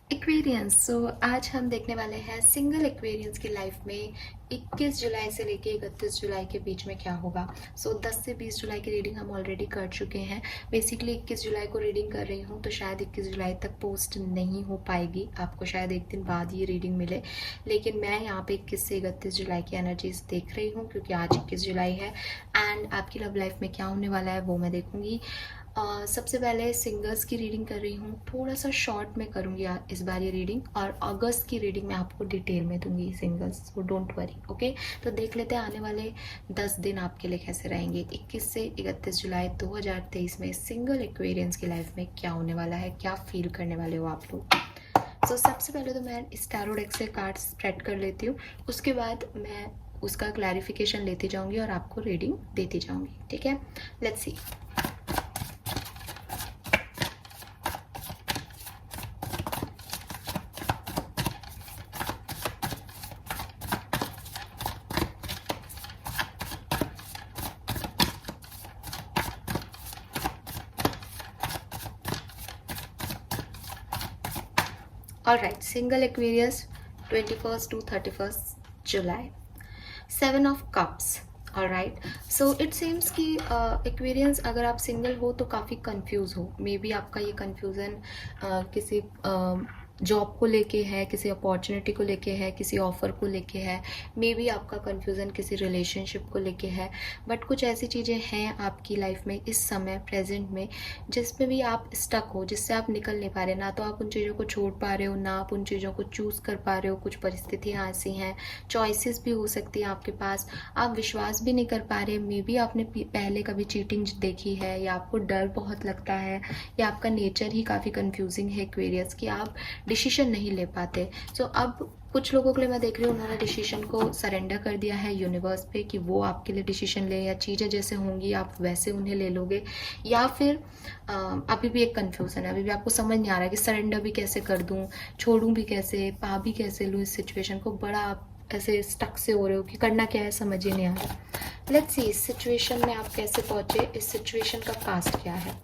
Aquarians. आज हम देखने वाले हैं सिंगल एक्वेरियंस की लाइफ में 21 जुलाई से लेके 31 जुलाई के बीच में क्या होगा। 10 से 20 जुलाई की रीडिंग हम ऑलरेडी कर चुके हैं। बेसिकली 21 जुलाई को रीडिंग कर रही हूँ, तो शायद 21 जुलाई तक पोस्ट नहीं हो पाएगी, आपको शायद एक दिन बाद ये रीडिंग मिले। लेकिन मैं यहाँ पे 21 से 31 जुलाई की एनर्जीज देख रही हूँ, क्योंकि आज 21 जुलाई है एंड आपकी लव लाइफ में क्या होने वाला है वो मैं देखूँगी। सबसे पहले सिंगर्स की रीडिंग कर रही हूँ, थोड़ा सा शॉर्ट में करूँगी इस बार ये रीडिंग, और अगस्त की रीडिंग मैं आपको डिटेल में दूंगी singers, so don't worry. Okay, तो देख लेते हैं आने वाले 10 दिन आपके लिए कैसे रहेंगे 21 से 31 जुलाई 2023 में सिंगल एक्वेरियंस की लाइफ में क्या होने वाला है, क्या फील करने वाले हो आप लोग। सबसे पहले तो मैं इस टैरो डेक से कार्ड स्प्रेड कर लेती हूँ, उसके बाद मैं उसका क्लैरिफिकेशन लेती जाऊँगी और आपको रीडिंग देती जाऊँगी। ठीक है, let's see. Alright, single Aquarius 21st to 31st July. 7 of Cups. Alright, so it seems कि Aquarians अगर आप सिंगल हो तो काफ़ी कंफ्यूज हो। मे बी आपका ये कन्फ्यूज़न किसी जॉब को लेके है, किसी अपॉर्चुनिटी को लेके है, किसी ऑफ़र को लेके है, मे बी आपका कन्फ्यूज़न किसी रिलेशनशिप को लेके है। बट कुछ ऐसी चीज़ें हैं आपकी लाइफ में इस समय प्रेजेंट में जिसमें भी आप स्टक हो, जिससे आप निकल नहीं पा रहे। ना तो आप उन चीज़ों को छोड़ पा रहे हो, ना आप उन चीज़ों को चूज़ कर पा रहे हो। कुछ परिस्थितियाँ ऐसी हैं, चॉइसेस भी हो सकती हैं आपके पास, आप विश्वास भी नहीं कर पा रहे। मे बी आपने पहले कभी चीटिंग देखी है, या आपको डर बहुत लगता है, या आपका नेचर ही काफ़ी कन्फ्यूजिंग है एक्वेरियस, कि आप डिसीजन नहीं ले पाते। अब कुछ लोगों के लिए मैं देख रही हूँ उन्होंने डिसीजन को सरेंडर कर दिया है यूनिवर्स पे, कि वो आपके लिए डिसीजन ले, या चीज़ें जैसे होंगी आप वैसे उन्हें ले लोगे। या फिर अभी भी एक कन्फ्यूज़न है, अभी भी आपको समझ नहीं आ रहा है कि सरेंडर भी कैसे कर दूँ, छोड़ूँ भी कैसे, पा भी कैसे लूँ इस सिचुएशन को। बड़ा आप ऐसे स्टक से हो रहे हो कि करना क्या है, समझ ही नहीं आ रहा। लेट्स सी इस सिचुएशन में आप कैसे पहुँचे, इस सिचुएशन का पास्ट क्या है।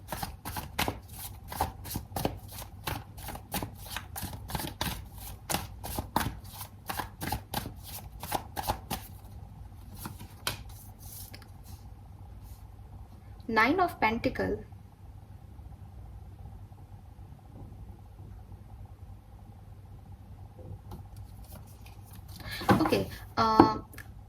Nine of pentacle, okay.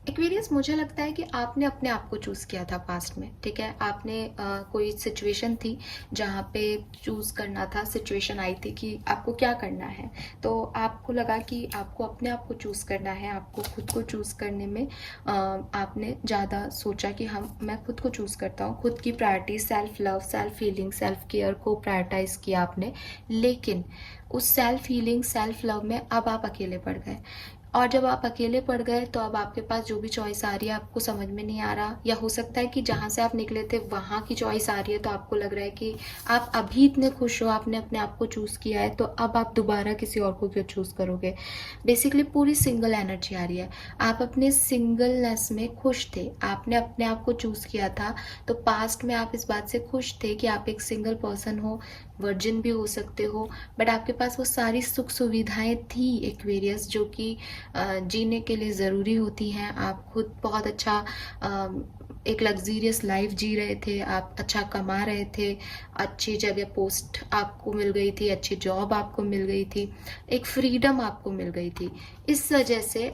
Aquarius, मुझे लगता है कि आपने अपने आप को चूज़ किया था पास्ट में। ठीक है, आपने कोई सिचुएशन थी जहाँ पे चूज़ करना था, सिचुएशन आई थी कि आपको क्या करना है, तो आपको लगा कि आपको अपने आप को चूज़ करना है। आपको खुद को चूज़ करने में आपने ज़्यादा सोचा कि मैं खुद को चूज़ करता हूँ। खुद की priority, self love, self healing, self care को प्रायोरिटाइज़ किया आपने। लेकिन उस सेल्फ हीलिंग, सेल्फ लव में अब आप अकेले पड़ गए, और जब आप अकेले पड़ गए तो अब आपके पास जो भी चॉइस आ रही है आपको समझ में नहीं आ रहा। या हो सकता है कि जहाँ से आप निकले थे वहाँ की चॉइस आ रही है, तो आपको लग रहा है कि आप अभी इतने खुश हो, आपने अपने आप को चूज़ किया है, तो अब आप दोबारा किसी और को क्यों चूज़ करोगे। बेसिकली पूरी सिंगल एनर्जी आ रही है। आप अपने सिंगलनेस में खुश थे, आपने अपने आप को चूज़ किया था, तो पास्ट में आप इस बात से खुश थे कि आप एक सिंगल पर्सन हो, वर्जिन भी हो सकते हो, बट आपके पास वो सारी सुख सुविधाएं थी एक्वेरियस, जो कि जीने के लिए ज़रूरी होती हैं। आप खुद बहुत अच्छा एक लग्जीरियस लाइफ जी रहे थे, आप अच्छा कमा रहे थे, अच्छी जगह पोस्ट आपको मिल गई थी, अच्छी जॉब आपको मिल गई थी, एक फ्रीडम आपको मिल गई थी। इस वजह से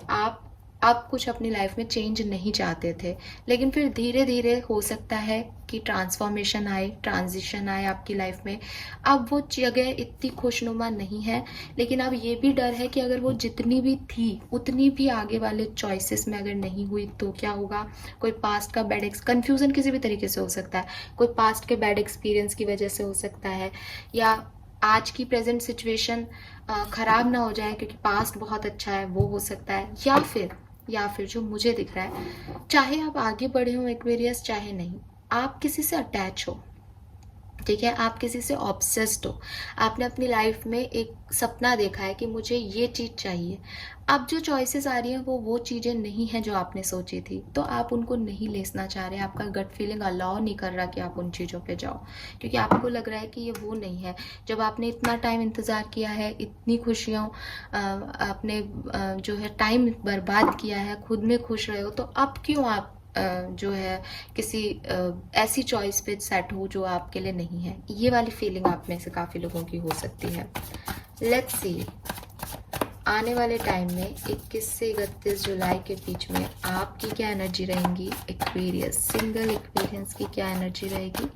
आप कुछ अपनी लाइफ में चेंज नहीं चाहते थे। लेकिन फिर धीरे धीरे हो सकता है कि ट्रांसफॉर्मेशन आए, ट्रांजिशन आए आपकी लाइफ में। अब वो जगह इतनी खुशनुमा नहीं है, लेकिन अब ये भी डर है कि अगर वो जितनी भी थी उतनी भी आगे वाले चॉइसेस में अगर नहीं हुई तो क्या होगा। कोई पास्ट का बैड कन्फ्यूज़न किसी भी तरीके से हो सकता है, कोई पास्ट के बैड एक्सपीरियंस की वजह से हो सकता है, या आज की प्रेजेंट सिचुएशन ख़राब ना हो जाए क्योंकि पास्ट बहुत अच्छा है, वो हो सकता है। या फिर जो मुझे दिख रहा है, चाहे आप आगे बढ़े हो एक्वेरियस चाहे नहीं, आप किसी से अटैच हो। ठीक है, आप किसी से ऑब्सेस्ड हो, आपने अपनी लाइफ में एक सपना देखा है कि मुझे ये चीज़ चाहिए। अब जो चॉइसेस आ रही हैं वो चीज़ें नहीं हैं जो आपने सोची थी, तो आप उनको नहीं लेना चाह रहे, आपका गट फीलिंग अलाउ नहीं कर रहा कि आप उन चीज़ों पे जाओ, क्योंकि आपको लग रहा है कि ये वो नहीं है। जब आपने इतना टाइम इंतज़ार किया है, इतनी खुशियों आपने जो है टाइम बर्बाद किया है, खुद में खुश रहे हो, तो अब क्यों आप जो है किसी ऐसी चॉइस पे सेट हो जो आपके लिए नहीं है। ये वाली फीलिंग आप में से काफ़ी लोगों की हो सकती है। लेट्स सी, आने वाले टाइम में 21 से 31 जुलाई के बीच में आपकी क्या एनर्जी रहेंगी। एक्वेरियस सिंगल एक्वेरियंस की क्या एनर्जी रहेगी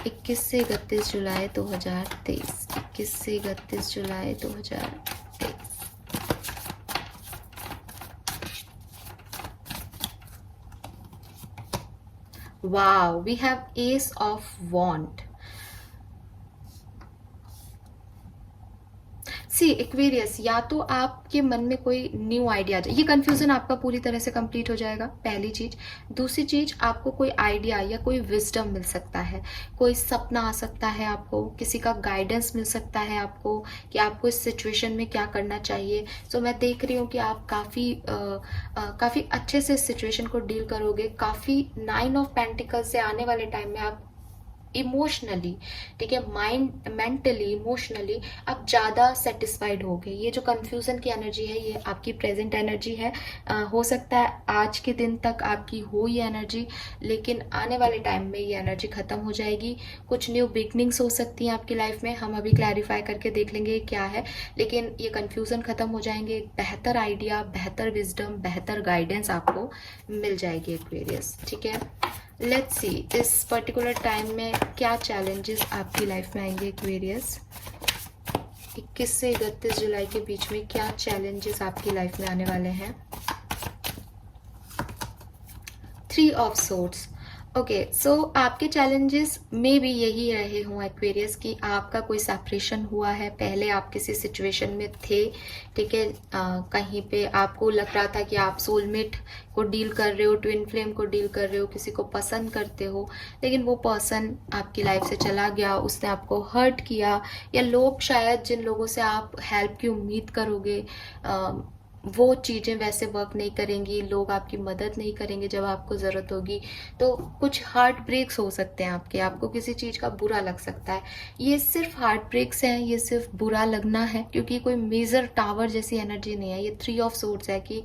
21 से 31 जुलाई 2023। 21 से 31 जुलाई 2023। Wow, we have Ace of Wand. See Aquarius, या तो आपके मन में कोई न्यू आइडिया आ जाए, ये कंफ्यूजन आपका पूरी तरह से कंप्लीट हो जाएगा, पहली चीज। दूसरी चीज, आपको कोई आइडिया या कोई विजडम मिल सकता है, कोई सपना आ सकता है, आपको किसी का गाइडेंस मिल सकता है आपको कि आपको इस सिचुएशन में क्या करना चाहिए। सो मैं देख रही हूँ कि आप काफ़ी अच्छे से इस सिचुएशन को डील करोगे। काफ़ी 9 ऑफ पेंटिकल्स से आने वाले टाइम में आप इमोशनली, ठीक है, माइंड मेंटली इमोशनली आप ज़्यादा सेटिस्फाइड हो गए। ये जो कंफ्यूजन की एनर्जी है ये आपकी प्रेजेंट एनर्जी है। हो सकता है आज के दिन तक आपकी हो ये एनर्जी, लेकिन आने वाले टाइम में ये एनर्जी ख़त्म हो जाएगी। कुछ न्यू बिगनिंग्स हो सकती हैं आपकी लाइफ में, हम अभी क्लैरिफाई करके देख लेंगे क्या है, लेकिन ये कंफ्यूजन ख़त्म हो जाएंगे। एक बेहतर आइडिया, बेहतर विजडम, बेहतर गाइडेंस आपको मिल जाएगी एक्वेरियस, ठीक है। लेट्स सी, इस पर्टिकुलर टाइम में क्या चैलेंजेस आपकी लाइफ में आएंगे एक्वेरियस। 21 से 31 जुलाई के बीच में क्या चैलेंजेस आपकी लाइफ में आने वाले हैं। 3 ऑफ सोर्ड्स। ओके, सो आपके चैलेंजेस में भी यही रहे हों एक्वेरियस कि आपका कोई सेपरेशन हुआ है, पहले आप किसी सिचुएशन में थे, ठीक है, कहीं पे आपको लग रहा था कि आप सोलमेट को डील कर रहे हो, ट्विन फ्लेम को डील कर रहे हो, किसी को पसंद करते हो, लेकिन वो पर्सन आपकी लाइफ से चला गया, उसने आपको हर्ट किया, या लोग शायद जिन लोगों से आप हेल्प की उम्मीद करोगे वो चीज़ें वैसे वर्क नहीं करेंगी, लोग आपकी मदद नहीं करेंगे जब आपको ज़रूरत होगी। तो कुछ हार्ट ब्रेक्स हो सकते हैं आपको किसी चीज़ का बुरा लग सकता है। ये सिर्फ हार्ट ब्रेक्स हैं, ये सिर्फ बुरा लगना है, क्योंकि कोई मेजर टावर जैसी एनर्जी नहीं है। ये 3 ऑफ सोर्ड्स है कि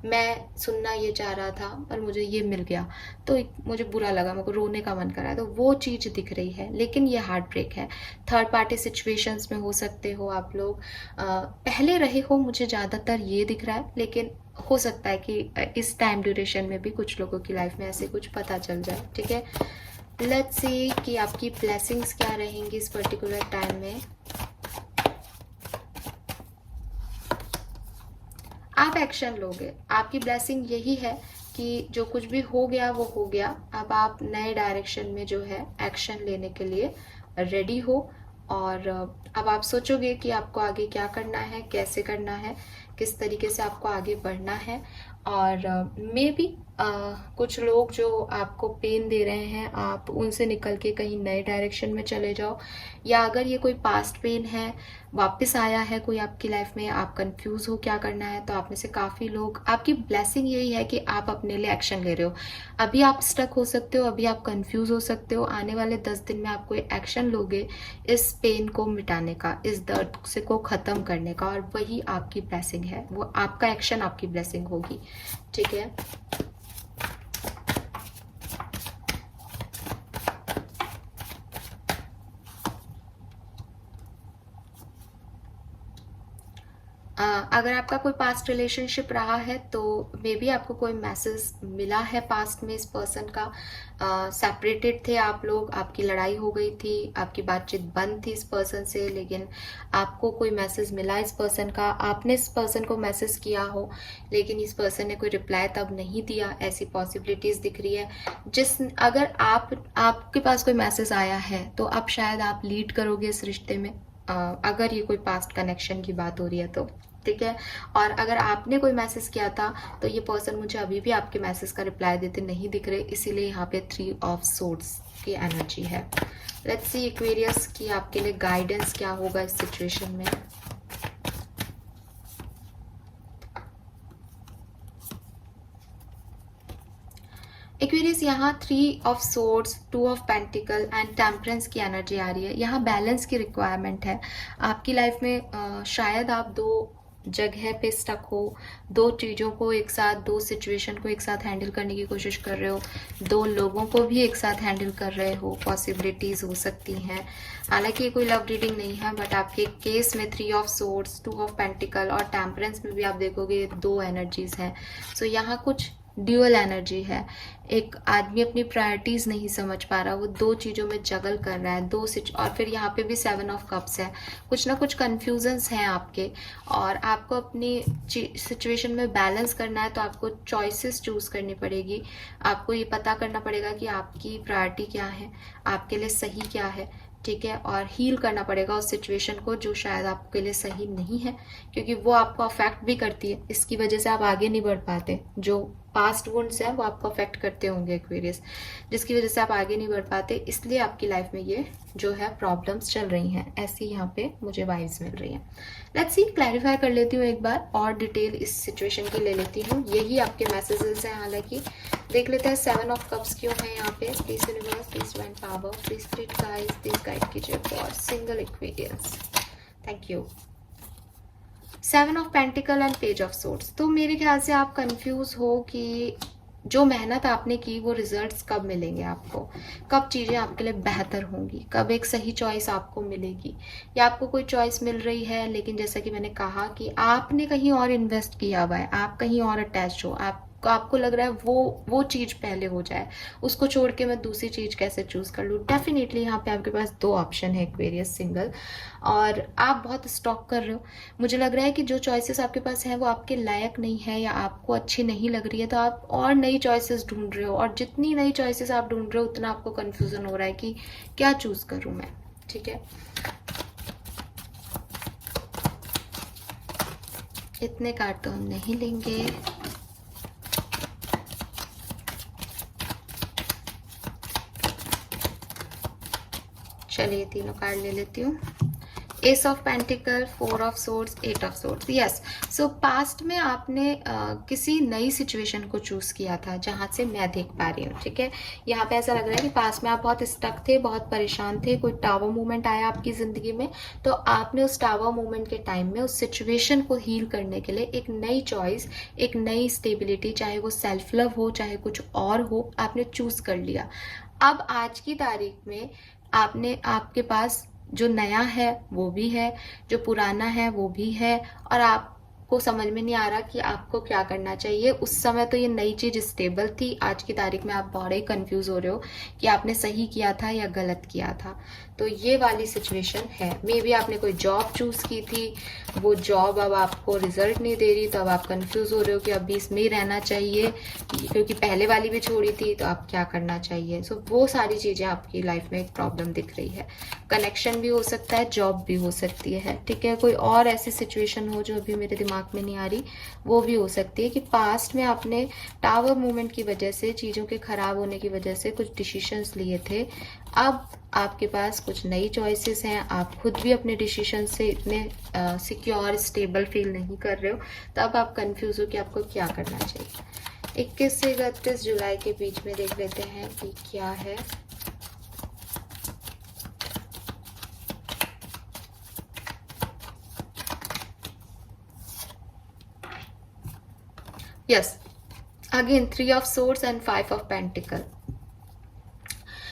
मैं सुनना ये चाह रहा था पर मुझे ये मिल गया तो मुझे बुरा लगा, मेरे को रोने का मन कर रहा है, तो वो चीज़ दिख रही है, लेकिन ये हार्ट ब्रेक है। थर्ड पार्टी सिचुएशंस में हो सकते हो आप लोग, पहले रहे हो, मुझे ज़्यादातर ये दिख रहा है, लेकिन हो सकता है कि इस टाइम ड्यूरेशन में भी कुछ लोगों की लाइफ में ऐसे कुछ पता चल जाए, ठीक है। लेट्स सी कि आपकी ब्लेसिंग्स क्या रहेंगी इस पर्टिकुलर टाइम में। आप एक्शन लोगे, आपकी ब्लेसिंग यही है कि जो कुछ भी हो गया वो हो गया, अब आप नए डायरेक्शन में जो है एक्शन लेने के लिए रेडी हो, और अब आप सोचोगे कि आपको आगे क्या करना है, कैसे करना है, किस तरीके से आपको आगे बढ़ना है। और मे बी कुछ लोग जो आपको पेन दे रहे हैं आप उनसे निकल के कहीं नए डायरेक्शन में चले जाओ, या अगर ये कोई पास्ट पेन है वापस आया है कोई आपकी लाइफ में, आप कंफ्यूज हो क्या करना है, तो आप में से काफ़ी लोग, आपकी ब्लेसिंग यही है कि आप अपने लिए एक्शन ले रहे हो। अभी आप स्टक हो सकते हो, अभी आप कंफ्यूज हो सकते हो, आने वाले 10 दिन में आप कोई एक्शन लोगे इस पेन को मिटाने का, इस दर्द से को ख़त्म करने का, और वही आपकी ब्लेसिंग है, वो आपका एक्शन आपकी ब्लेसिंग होगी, ठीक है। अगर आपका कोई पास्ट रिलेशनशिप रहा है तो मे बी आपको कोई मैसेज मिला है पास्ट में इस पर्सन का, सेपरेटेड थे आप लोग, आपकी लड़ाई हो गई थी, आपकी बातचीत बंद थी इस पर्सन से, लेकिन आपको कोई मैसेज मिला इस पर्सन का, आपने इस पर्सन को मैसेज किया हो लेकिन इस पर्सन ने कोई रिप्लाई तब नहीं दिया, ऐसी पॉसिबिलिटीज़ दिख रही है। अगर आपके पास कोई मैसेज आया है तो अब शायद आप लीड करोगे इस रिश्ते में, अगर ये कोई पास्ट कनेक्शन की बात हो रही है तो, ठीक है। और अगर आपने कोई मैसेज किया था तो ये पर्सन मुझे अभी भी आपके मैसेज का रिप्लाई देते नहीं दिख रहे, इसीलिए यहाँ पे 3 ऑफ सोर्ड्स की एनर्जी है। लेट्स सी एक्वेरियस की आपके लिए गाइडेंस क्या होगा इस सिचुएशन में। एक्वेरियस यहाँ 3 of swords, 2 of pentacle and temperance की एनर्जी आ रही है। यहाँ बैलेंस की रिक्वायरमेंट है आपकी लाइफ में। शायद आप 2 जगह पे स्टक हो, 2 चीज़ों को एक साथ, 2 सिचुएशन को एक साथ हैंडल करने की कोशिश कर रहे हो, 2 लोगों को भी एक साथ हैंडल कर रहे हो, पॉसिबिलिटीज़ हो सकती हैं। हालांकि ये कोई लव रीडिंग नहीं है, बट आपके केस में 3 ऑफ सोर्ड्स, 2 ऑफ पेंटिकल और टेम्परेंस में भी आप देखोगे 2 एनर्जीज हैं। सो यहाँ कुछ ड्यूअल एनर्जी है। एक आदमी अपनी प्रायोरिटीज नहीं समझ पा रहा, वो 2 चीज़ों में जगल कर रहा है, और फिर यहाँ पे भी 7 ऑफ कप्स है। कुछ ना कुछ कन्फ्यूजन्स हैं आपके, और आपको अपनी सिचुएशन में बैलेंस करना है तो आपको चॉइसेस चूज करनी पड़ेगी। आपको ये पता करना पड़ेगा कि आपकी प्रायोरिटी क्या है, आपके लिए सही क्या है, ठीक है। और हील करना पड़ेगा उस सिचुएशन को जो शायद आपके लिए सही नहीं है, क्योंकि वो आपको अफेक्ट भी करती है। इसकी वजह से आप आगे नहीं बढ़ पाते। जो पास्ट वुंड्स हैं वो आपको अफेक्ट करते होंगे एक्वेरियस, जिसकी वजह से आप आगे नहीं बढ़ पाते। इसलिए आपकी लाइफ में ये जो है प्रॉब्लम्स चल रही हैं, ऐसी यहाँ पे मुझे वाइब्स मिल रही हैं। लेट्स सी, क्लैरिफाई कर लेती हूँ एक बार और डिटेल इस सिचुएशन की ले लेती हूँ। यही आपके मैसेजेस हैं। हालांकि देख लेते हैं 7 ऑफ कप्स क्यों है यहाँ पे। Please universe, please divine power, please spirit guides, please guide कीजिए for single Aquarius. Thank you. 7 of pentacle and page of swords. तो मेरे ख्याल से आप कंफ्यूज हो कि जो मेहनत आपने की वो रिजल्ट्स कब मिलेंगे आपको, कब चीज़ें आपके लिए बेहतर होंगी, कब एक सही चॉइस आपको मिलेगी, या आपको कोई चॉइस मिल रही है लेकिन जैसा कि मैंने कहा कि आपने कहीं और इन्वेस्ट किया हुआ है, आप कहीं और अटैच हो, आपको लग रहा है वो चीज़ पहले हो जाए, उसको छोड़ के मैं दूसरी चीज़ कैसे चूज़ कर लूँ। डेफिनेटली यहाँ पे आपके पास 2 ऑप्शन है एक्वेरियस सिंगल, और आप बहुत स्टॉक कर रहे हो। मुझे लग रहा है कि जो चॉइसेस आपके पास हैं वो आपके लायक नहीं है या आपको अच्छी नहीं लग रही है, तो आप और नई चॉइसेस ढूंढ रहे हो, और जितनी नई चॉइसेस आप ढूंढ रहे हो उतना आपको कन्फ्यूज़न हो रहा है कि क्या चूज़ करूँ मैं, ठीक है। इतने कार्ड तो हम नहीं लेंगे। चलिए तीनों कार्ड ले लेती हूँ। S of pentacle, 4 of swords, 8 of swords. Yes, so past में आपने किसी नई सिचुएशन को चूज किया था, जहां से मैं देख पा रही हूँ, ठीक है। यहाँ पे ऐसा लग रहा है कि पास्ट में आप बहुत स्टक थे, बहुत परेशान थे, कोई टावर मूवमेंट आया आपकी जिंदगी में, तो आपने उस टावर मूवमेंट के टाइम में उस सिचुएशन को हील करने के लिए एक नई चॉइस, एक नई स्टेबिलिटी, चाहे वो सेल्फ लव हो चाहे कुछ और हो, आपने चूज कर लिया। अब आज की तारीख में आपके पास जो नया है वो भी है, जो पुराना है वो भी है, और आपको समझ में नहीं आ रहा कि आपको क्या करना चाहिए। उस समय तो ये नई चीज स्टेबल थी, आज की तारीख में आप बड़े कंफ्यूज हो रहे हो कि आपने सही किया था या गलत किया था। तो ये वाली सिचुएशन है। मे बी आपने कोई जॉब चूज की थी, वो जॉब अब आपको रिजल्ट नहीं दे रही, तो अब आप कंफ्यूज हो रहे हो कि अभी इसमें ही रहना चाहिए, क्योंकि पहले वाली भी छोड़ी थी, तो आप क्या करना चाहिए। सो वो सारी चीजें आपकी लाइफ में एक प्रॉब्लम दिख रही है। कनेक्शन भी हो सकता है, जॉब भी हो सकती है, ठीक है। कोई और ऐसी सिचुएशन हो जो अभी मेरे दिमाग में नहीं आ रही, वो भी हो सकती है कि पास्ट में आपने टावर मूवमेंट की वजह से, चीज़ों के खराब होने की वजह से कुछ डिसीजंस लिए थे। अब आपके पास कुछ नई चॉइसेस हैं, आप खुद भी अपने डिसीजन से इतने सिक्योर स्टेबल फील नहीं कर रहे हो, तो अब आप कंफ्यूज हो कि आपको क्या करना चाहिए। 21 से 31 जुलाई के बीच में देख लेते हैं कि क्या है। Yes, again 3 of swords and 5 of pentacle.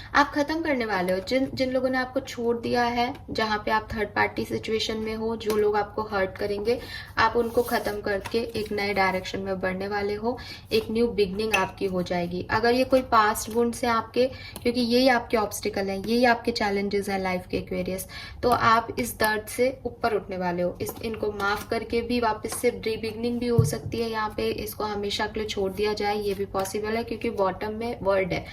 आप खत्म करने वाले हो जिन लोगों ने आपको छोड़ दिया है, जहां पे आप थर्ड पार्टी सिचुएशन में हो, जो लोग आपको हर्ट करेंगे, आप उनको खत्म करके एक नए डायरेक्शन में बढ़ने वाले हो। एक न्यू बिगनिंग आपकी हो जाएगी। अगर ये कोई पास्ट वुंड्स हैं आपके, क्योंकि यही आपके ऑब्स्टिकल हैं, यही आपके चैलेंजेस हैं लाइफ के एक्वेरियस, तो आप इस दर्द से ऊपर उठने वाले हो। इनको माफ करके भी वापस से रीबिगनिंग भी हो सकती है। यहाँ पे इसको हमेशा के लिए छोड़ दिया जाए, ये भी पॉसिबल है, क्योंकि बॉटम में वर्ड है।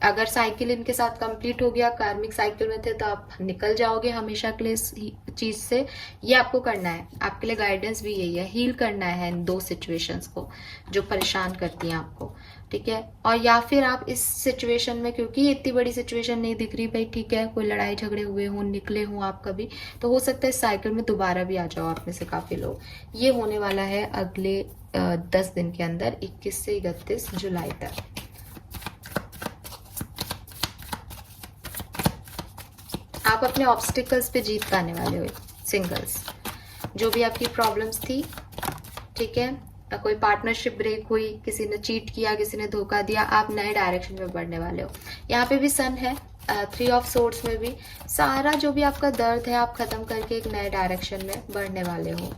अगर साइकिल इनके साथ कंप्लीट हो गया, कार्मिक साइकिल में थे, तो आप निकल जाओगे हमेशा के लिए इस चीज से। ये आपको करना है, आपके लिए गाइडेंस भी यही है, हील करना है इन दो सिचुएशंस को जो परेशान करती हैं आपको, ठीक है। और या फिर आप इस सिचुएशन में, क्योंकि ये इतनी बड़ी सिचुएशन नहीं दिख रही भाई, ठीक है, कोई लड़ाई झगड़े हुए हों, निकले हों आप कभी, तो हो सकता है इस साइकिल में दोबारा भी आ जाओ आप में से काफी लोग। ये होने वाला है अगले 10 दिन के अंदर, 21 से 31 जुलाई तक। आप अपने ऑब्स्टिकल्स पे जीत पाने वाले हो सिंगल्स। जो भी आपकी प्रॉब्लम्स थी, ठीक है, कोई पार्टनरशिप ब्रेक हुई, किसी ने चीट किया, किसी ने धोखा दिया, आप नए डायरेक्शन में बढ़ने वाले हो। यहाँ पे भी सन है, 3 ऑफ सोर्ड्स में भी सारा जो भी आपका दर्द है आप खत्म करके एक नए डायरेक्शन में बढ़ने वाले हो।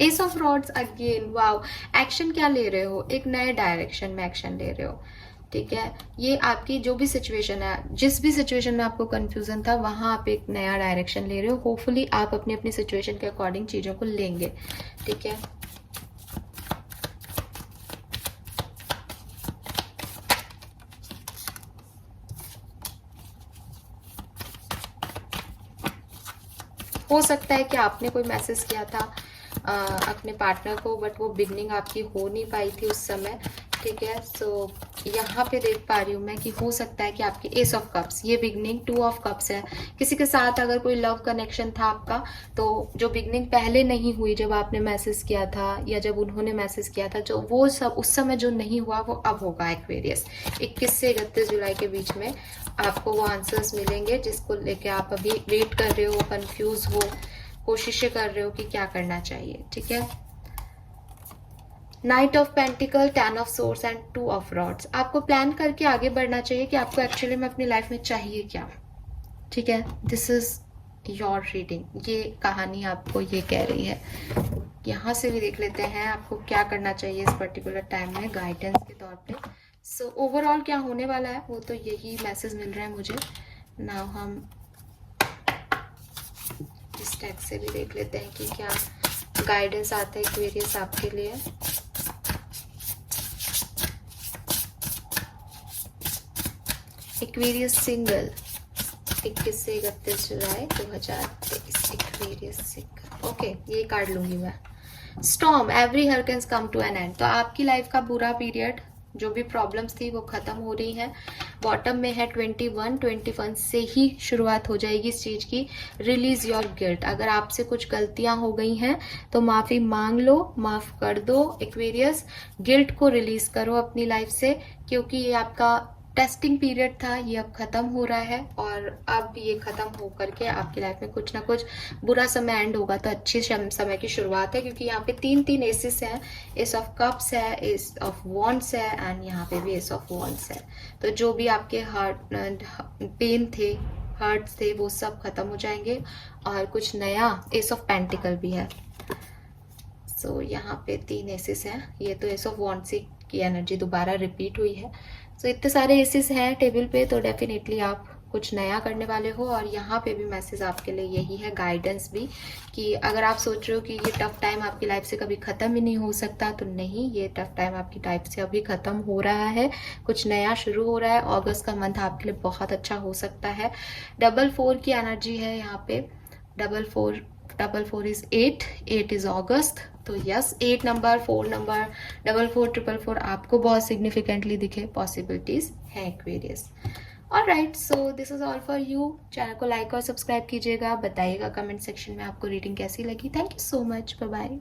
S of rods again, wow, action क्या ले रहे हो, एक नए डायरेक्शन में एक्शन ले रहे हो, ठीक है। ये आपकी जो भी सिचुएशन है, जिस भी सिचुएशन में आपको कंफ्यूजन था, वहां आप एक नया डायरेक्शन ले रहे हो। होपफुली आप अपनी अपनी सिचुएशन के अकॉर्डिंग चीजों को लेंगे, ठीक है। हो सकता है कि आपने कोई मैसेज किया था अपने पार्टनर को, बट वो बिगनिंग आपकी हो नहीं पाई थी उस समय, ठीक है। सो यहाँ पे देख पा रही हूँ मैं कि हो सकता है कि आपके एस ऑफ कप्स, ये बिगनिंग 2 ऑफ कप्स है। किसी के साथ अगर कोई लव कनेक्शन था आपका, तो जो बिगनिंग पहले नहीं हुई, जब आपने मैसेज किया था या जब उन्होंने मैसेज किया था, जो वो सब उस समय जो नहीं हुआ वो अब होगा। एक्वेरियस 21 से 31 जुलाई के बीच में आपको वो आंसर्स मिलेंगे जिसको लेके आप अभी वेट कर रहे हो, कंफ्यूज हो, कोशिशें कर रहे हो कि क्या करना चाहिए, ठीक है। Night of pentacle, 10 of swords and 2 of rods. आपको प्लान करके आगे बढ़ना चाहिए कि आपको एक्चुअली में अपनी लाइफ में चाहिए क्या, ठीक है। दिस इज योर रीडिंग, ये कहानी आपको ये कह रही है। यहाँ से भी देख लेते हैं आपको क्या करना चाहिए इस पर्टिकुलर टाइम में गाइडेंस के तौर पे। सो ओवरऑल क्या होने वाला है वो तो यही मैसेज मिल रहा है मुझे। नाउ हम इस टैग से भी देख लेते हैं कि क्या गाइडेंस आता है एक्वेरियस आपके लिए। एक्वेरियस सिंगल 21 से 31 जुलाई 2023, एक्वेरियस सिंगल, ओके, ये कार्ड लूंगी मैं। Storm, every hurricanes come to an end. तो आपकी लाइफ का बुरा पीरियड, जो भी प्रॉब्लम्स थी वो खत्म हो रही हैं। बॉटम में है 21 से ही शुरुआत हो जाएगी इस चीज की। रिलीज योर गिल्ट, अगर आपसे कुछ गलतियां हो गई हैं तो माफी मांग लो, माफ कर दो एक्वेरियस। गिल्ट को रिलीज करो अपनी लाइफ से, क्योंकि ये आपका टेस्टिंग पीरियड था, ये अब खत्म हो रहा है। और अब ये खत्म हो करके आपकी लाइफ में कुछ ना कुछ बुरा समय एंड होगा तो अच्छे समय की शुरुआत है, क्योंकि यहाँ पे 3 एसेस हैं। एस ऑफ कप्स है, एस ऑफ वॉन्ड्स है एंड यहाँ पे भी एस ऑफ वॉन्ड्स है। तो जो भी आपके हार्ट पेन थे, हर्ट्स थे, वो सब खत्म हो जाएंगे और कुछ नया एस ऑफ पेंटिकल भी है। सो यहाँ पे 3 एसेस हैं। ये तो एस ऑफ वॉन्ड्स की एनर्जी दोबारा रिपीट हुई है। सो इतने सारे एसेस हैं टेबल पे, तो डेफिनेटली आप कुछ नया करने वाले हो। और यहाँ पे भी मैसेज आपके लिए यही है, गाइडेंस भी, कि अगर आप सोच रहे हो कि ये टफ टाइम आपकी लाइफ से कभी खत्म ही नहीं हो सकता, तो नहीं, ये टफ टाइम आपकी लाइफ से अभी खत्म हो रहा है, कुछ नया शुरू हो रहा है। अगस्त का मंथ आपके लिए बहुत अच्छा हो सकता है। 4 की एनर्जी है यहाँ पे। 4 इज 8 इज अगस्त। तो यस, 8 नंबर, 4 नंबर, 4 आपको बहुत सिग्निफिकेंटली दिखे, पॉसिबिलिटीज है Aquarius. Alright, so this is all for you. Channel को लाइक और सब्सक्राइब कीजिएगा, बताइएगा कमेंट सेक्शन में आपको रीडिंग कैसी लगी। Thank you so much, bye bye.